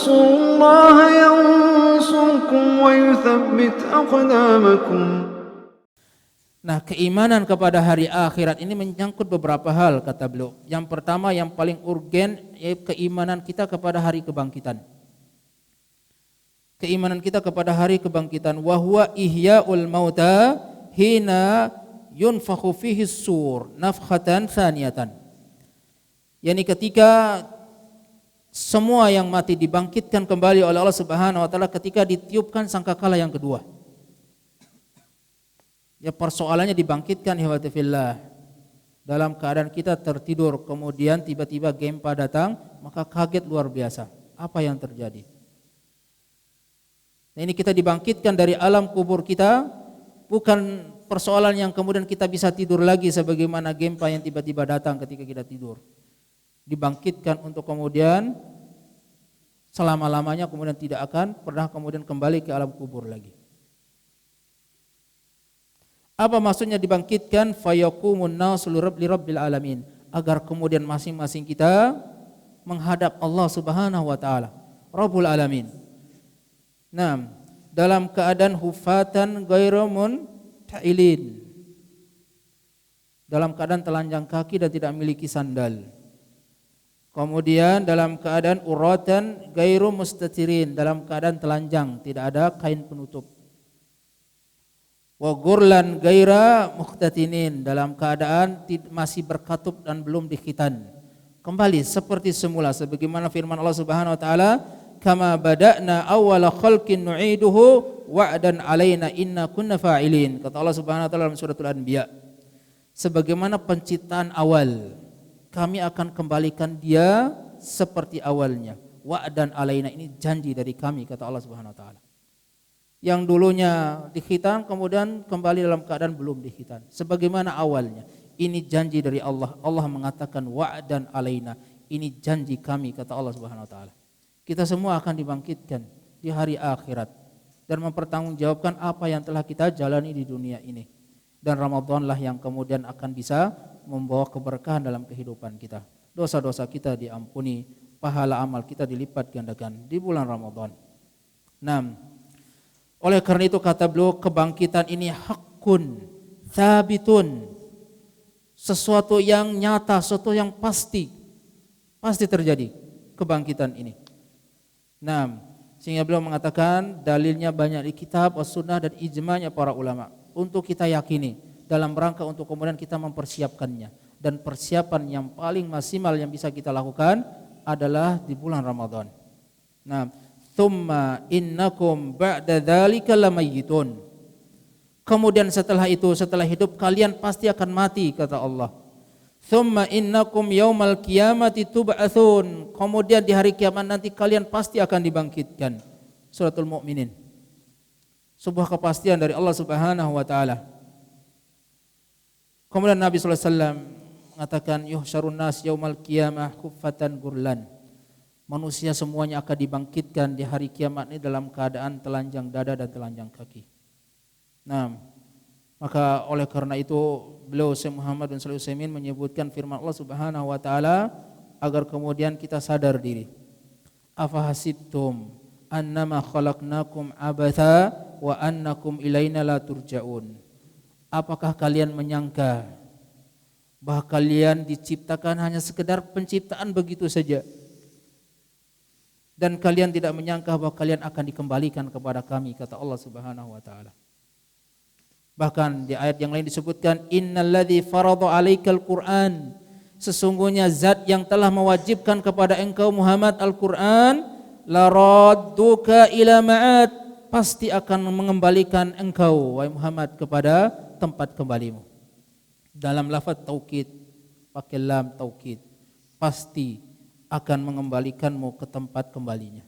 تنصروا الله ينصركم ويثبت أقدامكم. Nah, keimanan kepada hari akhirat ini menyangkut beberapa hal, kata beliau. Yang pertama, yang paling urgen, yaitu keimanan kita kepada hari kebangkitan. Keimanan kita kepada hari kebangkitan. Wa huwa ihya'ul mauta hina yunfakhu fihi sur nafkhatan tsaniyatan. Yani ketika semua yang mati dibangkitkan kembali oleh Allah Subhanahu wa taala ketika ditiupkan sangkakala yang kedua. Ya, persoalannya dibangkitkan ihwati fillah. Dalam keadaan kita tertidur, kemudian tiba-tiba gempa datang, maka kaget luar biasa. Apa yang terjadi? Nah, ini kita dibangkitkan dari alam kubur kita, bukan persoalan yang kemudian kita bisa tidur lagi sebagaimana gempa yang tiba-tiba datang ketika kita tidur. Dibangkitkan untuk kemudian selama-lamanya kemudian tidak akan pernah kemudian kembali ke alam kubur lagi. Apa maksudnya dibangkitkan? Fayaqumun nasu lirabbil alamin, agar kemudian masing-masing kita menghadap Allah Subhanahu wa taala, Rabbul alamin. Nah, dalam keadaan hufatan ghairu munta'ilin, dalam keadaan telanjang kaki dan tidak memiliki sandal. Kemudian dalam keadaan uratan ghairu mustatirin, dalam keadaan telanjang, tidak ada kain penutup. Wa ghurlan ghaira mukhtatinin, dalam keadaan masih berkatup dan belum dikhitan. Kembali seperti semula sebagaimana firman Allah Subhanahu wa taala, kama bada'na awwala khalqin nu'iduhu wa'dan 'alaina inna kunna fa'ilin. Kata Allah Subhanahu wa taala dalam suratul Anbiya, sebagaimana penciptaan awal, kami akan kembalikan dia seperti awalnya. Wa'dan 'alaina, ini janji dari kami, kata Allah Subhanahu wa taala. Yang dulunya dikhitan kemudian kembali dalam keadaan belum dikhitan sebagaimana awalnya. Ini janji dari Allah. Allah mengatakan wa'dan alaina, ini janji kami, kata Allah Subhanahu wa taala. Kita semua akan dibangkitkan di hari akhirat dan mempertanggungjawabkan apa yang telah kita jalani di dunia ini. Dan Ramadanlah yang kemudian akan bisa membawa keberkahan dalam kehidupan kita. Dosa-dosa kita diampuni, pahala amal kita dilipat gandakan di bulan Ramadan. 6. Oleh karena itu kata beliau, kebangkitan ini hakun, thabitun, sesuatu yang nyata, sesuatu yang pasti terjadi kebangkitan ini. Nah, sehingga beliau mengatakan dalilnya banyak di kitab, as-sunnah dan ijma'nya para ulama untuk kita yakini dalam rangka untuk kemudian kita mempersiapkannya. Dan persiapan yang paling maksimal yang bisa kita lakukan adalah di bulan Ramadan. Nah, thumma innakum ba'da dzalika lamayyitun. Kemudian setelah itu, setelah hidup kalian pasti akan mati, kata Allah. Thumma innakum yaumal qiyamati tub'atsun. Kemudian di hari kiamat nanti kalian pasti akan dibangkitkan. Suratul Mukminin. Sebuah kepastian dari Allah Subhanahu wa taala. Kemudian Nabi sallallahu alaihi wasallam mengatakan yuhsyarun nas yaumal qiyamah kuffatan gurlan. Manusia semuanya akan dibangkitkan di hari kiamat ini dalam keadaan telanjang dada dan telanjang kaki. Nah, maka oleh karena itu beliau Syekh Muhammad bin Shalih Al-Utsaimin menyebutkan firman Allah Subhanahu wa taala agar kemudian kita sadar diri. Afahasibtum annama khalaqnakum abatha wa annakum ilaina la turja'un. Apakah kalian menyangka bahwa kalian diciptakan hanya sekedar penciptaan begitu saja? Dan kalian tidak menyangka bahwa kalian akan dikembalikan kepada kami, kata Allah Subhanahu wa taala. Bahkan di ayat yang lain disebutkan innalladzi farada 'alaikal Qur'an, sesungguhnya zat yang telah mewajibkan kepada engkau Muhammad Al-Qur'an, la radduka ila ma'ad, pasti akan mengembalikan engkau wahai Muhammad kepada tempat kembalimu. Dalam lafaz taukid, pakai lam taukid, pasti akan mengembalikanmu ke tempat kembalinya.